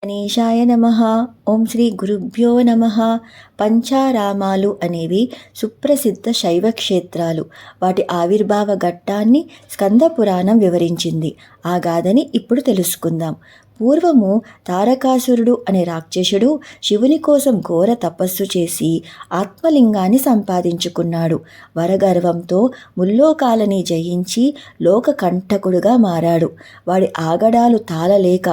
గణేశాయ నమః. ఓం శ్రీ గురుభ్యో నమః. పంచారామాలు అనేవి సుప్రసిద్ధ శైవ క్షేత్రాలు. వాటి ఆవిర్భావ ఘట్టాన్ని స్కంద పురాణం వివరించింది. ఆ గాథని ఇప్పుడు తెలుసుకుందాం. పూర్వము తారకాసురుడు అనే రాక్షసుడు శివుని కోసం ఘోర తపస్సు చేసి ఆత్మలింగాన్ని సంపాదించుకున్నాడు. వరగర్వంతో ముల్లోకాలని జయించి లోక కంటకుడుగా మారాడు. వాడి ఆగడాలు తాళలేక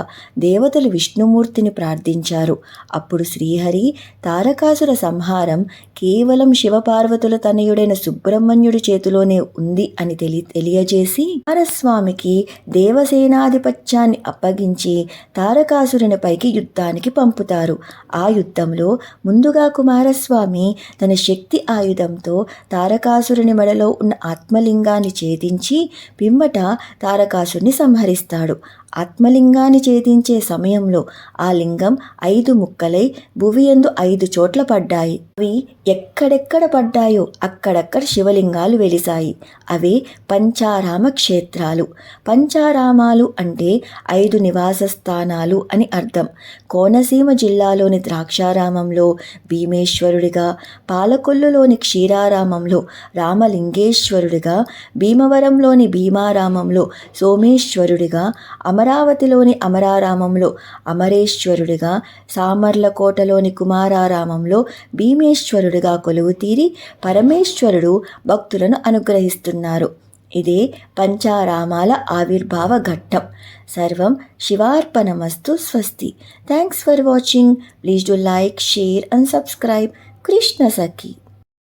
దేవతలు విష్ణుమూర్తిని ప్రార్థించారు. అప్పుడు శ్రీహరి తారకాసుర సంహారం కేవలం శివపార్వతుల తనయుడైన సుబ్రహ్మణ్యుడి చేతిలోనే ఉంది అని తెలియజేసి కుమారస్వామికి దేవసేనాధిపత్యాన్ని అప్పగించి తారకాసురునిపైకి యుద్ధానికి పంపుతారు. ఆ యుద్ధంలో ముందుగా కుమారస్వామి తన శక్తి ఆయుధంతో తారకాసురుని మెడలో ఉన్న ఆత్మలింగాన్ని ఛేదించి పిమ్మట తారకాసురుని సంహరిస్తాడు. ఆత్మలింగాన్ని ఛేదించే సమయంలో ఆ లింగం 5 ముక్కలై భువియందు 5 చోట్ల పడ్డాయి. అవి ఎక్కడెక్కడ పడ్డాయో అక్కడక్కడ శివలింగాలు వెలిశాయి. అవే పంచారామ క్షేత్రాలు. పంచారామాలు అంటే 5 నివాస స్థానాలు అని అర్థం. కోనసీమ జిల్లాలోని ద్రాక్షారామంలో భీమేశ్వరుడిగా, పాలకొల్లులోని క్షీరారామంలో రామలింగేశ్వరుడిగా, భీమవరంలోని భీమారామంలో సోమేశ్వరుడిగా, అమరావతిలోని అమరారామంలో అమరేశ్వరుడిగా, సామర్లకోటలోని కుమారారామంలో భీమేశ్వరుడిగా కొలువుతీరి పరమేశ్వరుడు భక్తులను అనుగ్రహిస్తున్నారు. ఇదే పంచారామాల ఆవిర్భావ ఘట్టం. సర్వం శివార్పణమస్తు. స్వస్తి. Thanks for watching. Please do like, share and subscribe. Krishna Sakhi.